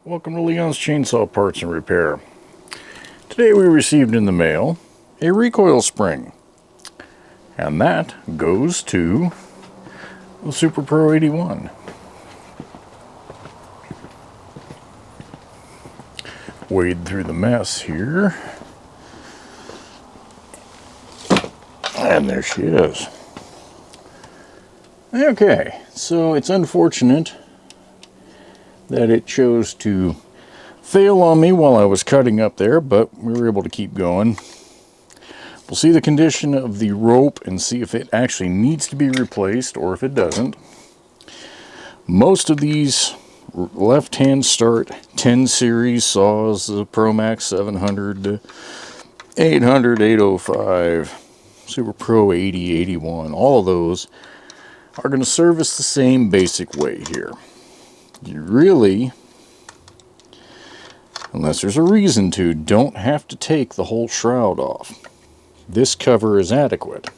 Welcome to Leon's Chainsaw Parts and Repair. Today we received in the mail a recoil spring, and that goes to the Super Pro 81. Wade through the mess here, and there she is. Okay, so it's unfortunate that it chose to fail on me while I was cutting up there, but we were able to keep going. We'll see the condition of the rope and see if it actually needs to be replaced or if it doesn't. Most of these left-hand start 10 series saws, the ProMax 700, 800, 805, Super Pro 80, 81, all of those are going to service the same basic way here. You really, unless there's a reason to, don't have to take the whole shroud off. This cover is adequate.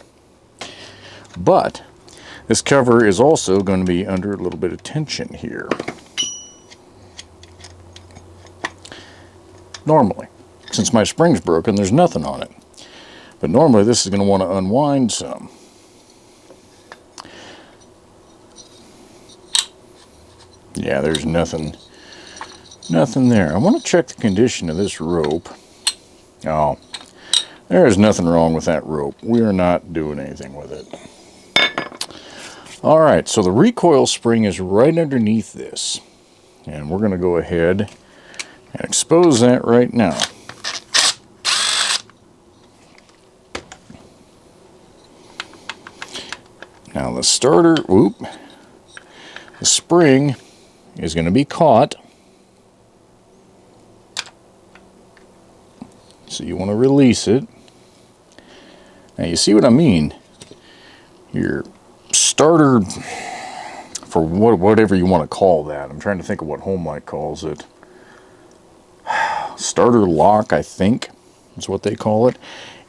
But this cover is also going to be under a little bit of tension here. Normally, since my spring's broken, there's nothing on it. But normally this is going to want to unwind some. Yeah, there's nothing there. I want to check the condition of this rope. Oh, there is nothing wrong with that rope. We are not doing anything with it. All right, so the recoil spring is right underneath this. And we're going to go ahead and expose that right now. Now the starter, the spring is going to be caught. So you want to release it. Now you see what I mean? Your starter, for whatever you want to call that. I'm trying to think of what HomeLight calls it. Starter lock, I think, is what they call it.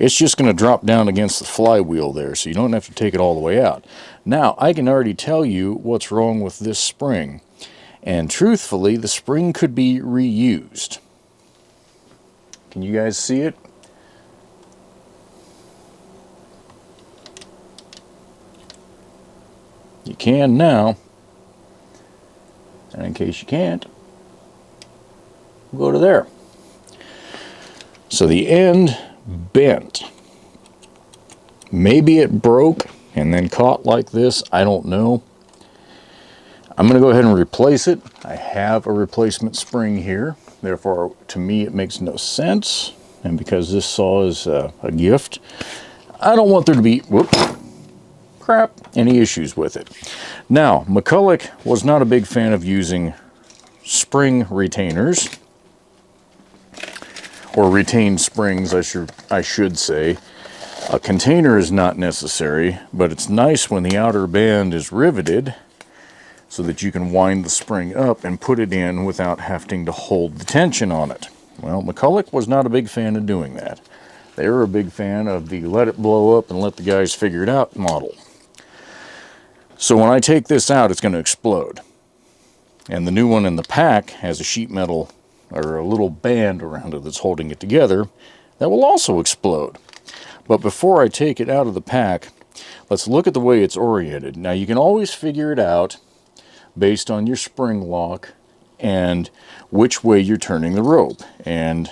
It's just going to drop down against the flywheel there, so you don't have to take it all the way out. Now, I can already tell you what's wrong with this spring. And truthfully, the spring could be reused. Can you guys see it? You can now. And in case you can't, go to there. So the end bent. Maybe it broke and then caught like this. I don't know. I'm going to go ahead and replace it. I have a replacement spring here. Therefore, to me, it makes no sense. And because this saw is a gift, I don't want there to be, any issues with it. Now, McCulloch was not a big fan of using spring retainers, or retained springs, I should say. A container is not necessary, but it's nice when the outer band is riveted so that you can wind the spring up and put it in without having to hold the tension on it. Well, McCulloch was not a big fan of doing that. They were a big fan of the let it blow up and let the guys figure it out model. So when I take this out, it's going to explode. And the new one in the pack has a sheet metal or a little band around it that's holding it together that will also explode. But before I take it out of the pack, let's look at the way it's oriented. Now you can always figure it out based on your spring lock and which way you're turning the rope. And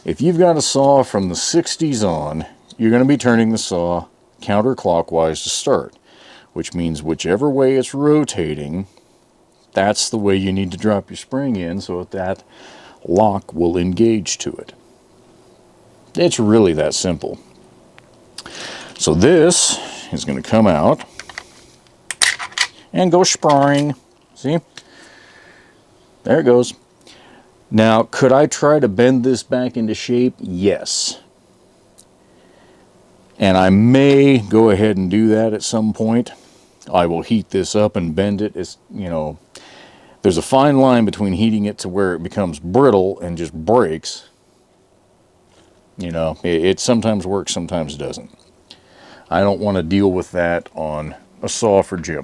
if you've got a saw from the 60s on, you're going to be turning the saw counterclockwise to start, which means whichever way it's rotating, that's the way you need to drop your spring in so that lock will engage to it. It's really that simple. So this is going to come out and go spring. See? There it goes. Now, could I try to bend this back into shape? Yes. And I may go ahead and do that at some point. I will heat this up and bend it. It's, there's a fine line between heating it to where it becomes brittle and just breaks. It sometimes works, sometimes doesn't. I don't want to deal with that on a saw for Jim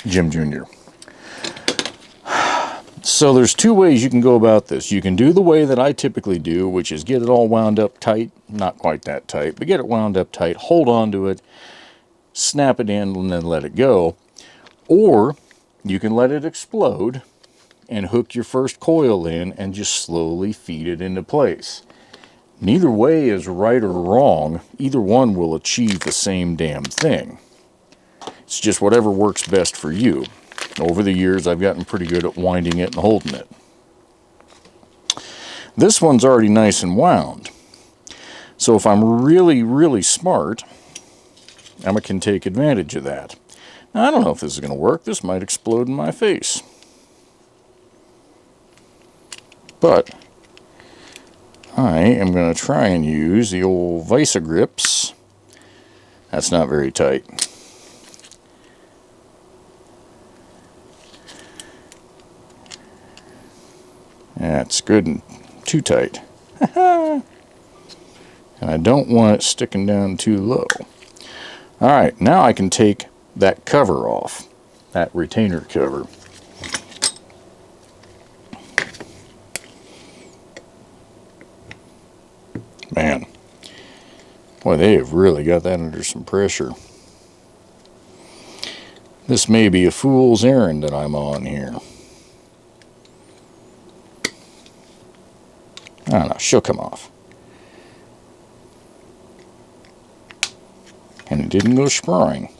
Jr. So there's two ways you can go about this. You can do the way that I typically do, which is get it all wound up tight. Not quite that tight, but get it wound up tight, hold on to it, snap it in, and then let it go. Or you can let it explode and hook your first coil in and just slowly feed it into place. Neither way is right or wrong. Either one will achieve the same damn thing. It's just whatever works best for you. Over the years, I've gotten pretty good at winding it and holding it. This one's already nice and wound. So if I'm really, really smart, I can take advantage of that. Now, I don't know if this is going to work. This might explode in my face. But I am going to try and use the old Visa grips. That's not very tight. That's good and too tight. And I don't want it sticking down too low. Alright, now I can take that cover off. That retainer cover. Man. Boy, they have really got that under some pressure. This may be a fool's errand that I'm on here. I don't know, she'll come off. And it didn't go sprawling.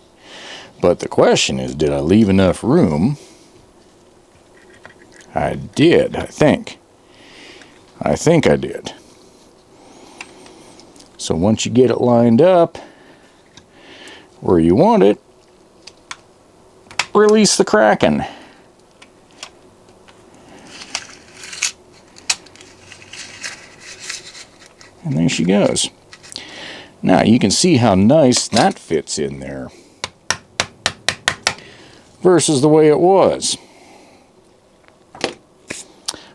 But the question is, did I leave enough room? I did, I think. I think I did. So once you get it lined up where you want it, release the Kraken. And there she goes. Now you can see how nice that fits in there versus the way it was.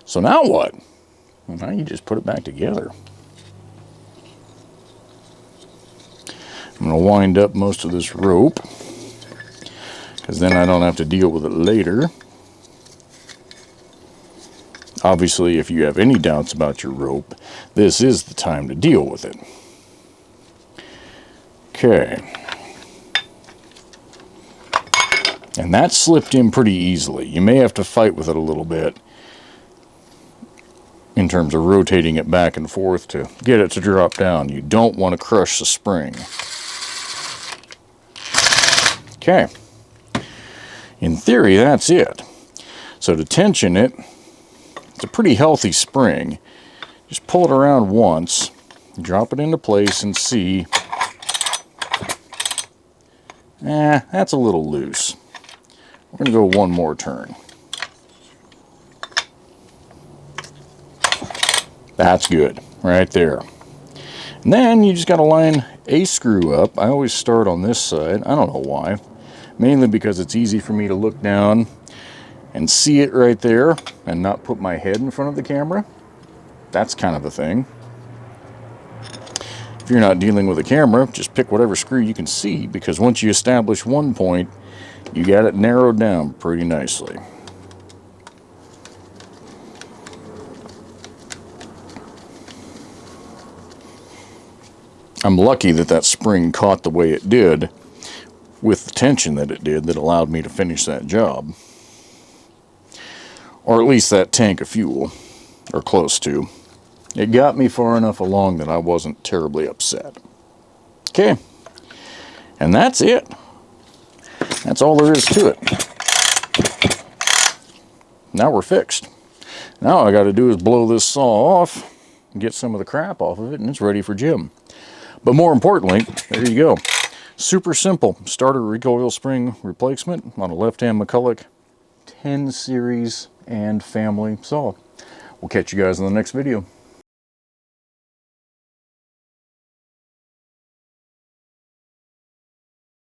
So now what? Well, now you just put it back together. I'm going to wind up most of this rope because then I don't have to deal with it later. Obviously, if you have any doubts about your rope, this is the time to deal with it. Okay. And that slipped in pretty easily. You may have to fight with it a little bit in terms of rotating it back and forth to get it to drop down. You don't want to crush the spring. Okay. In theory, that's it. So to tension it, it's a pretty healthy spring. Just pull it around once, drop it into place and see. That's a little loose. We're going to go one more turn. That's good, right there. And then you just got to line a screw up. I always start on this side. I don't know why. Mainly because it's easy for me to look down and see it right there and not put my head in front of the camera. That's kind of a thing. If you're not dealing with a camera, just pick whatever screw you can see, because once you establish one point, you got it narrowed down pretty nicely. I'm lucky that that spring caught the way it did with the tension that it did that allowed me to finish that job. Or at least that tank of fuel, or close to. It got me far enough along that I wasn't terribly upset. Okay, and that's it. That's all there is to it. Now we're fixed. Now all I got to do is blow this saw off and get some of the crap off of it, and it's ready for Jim. But more importantly, there you go. Super simple starter recoil spring replacement on a left-hand McCulloch 10 series and family saw. We'll catch you guys in the next video.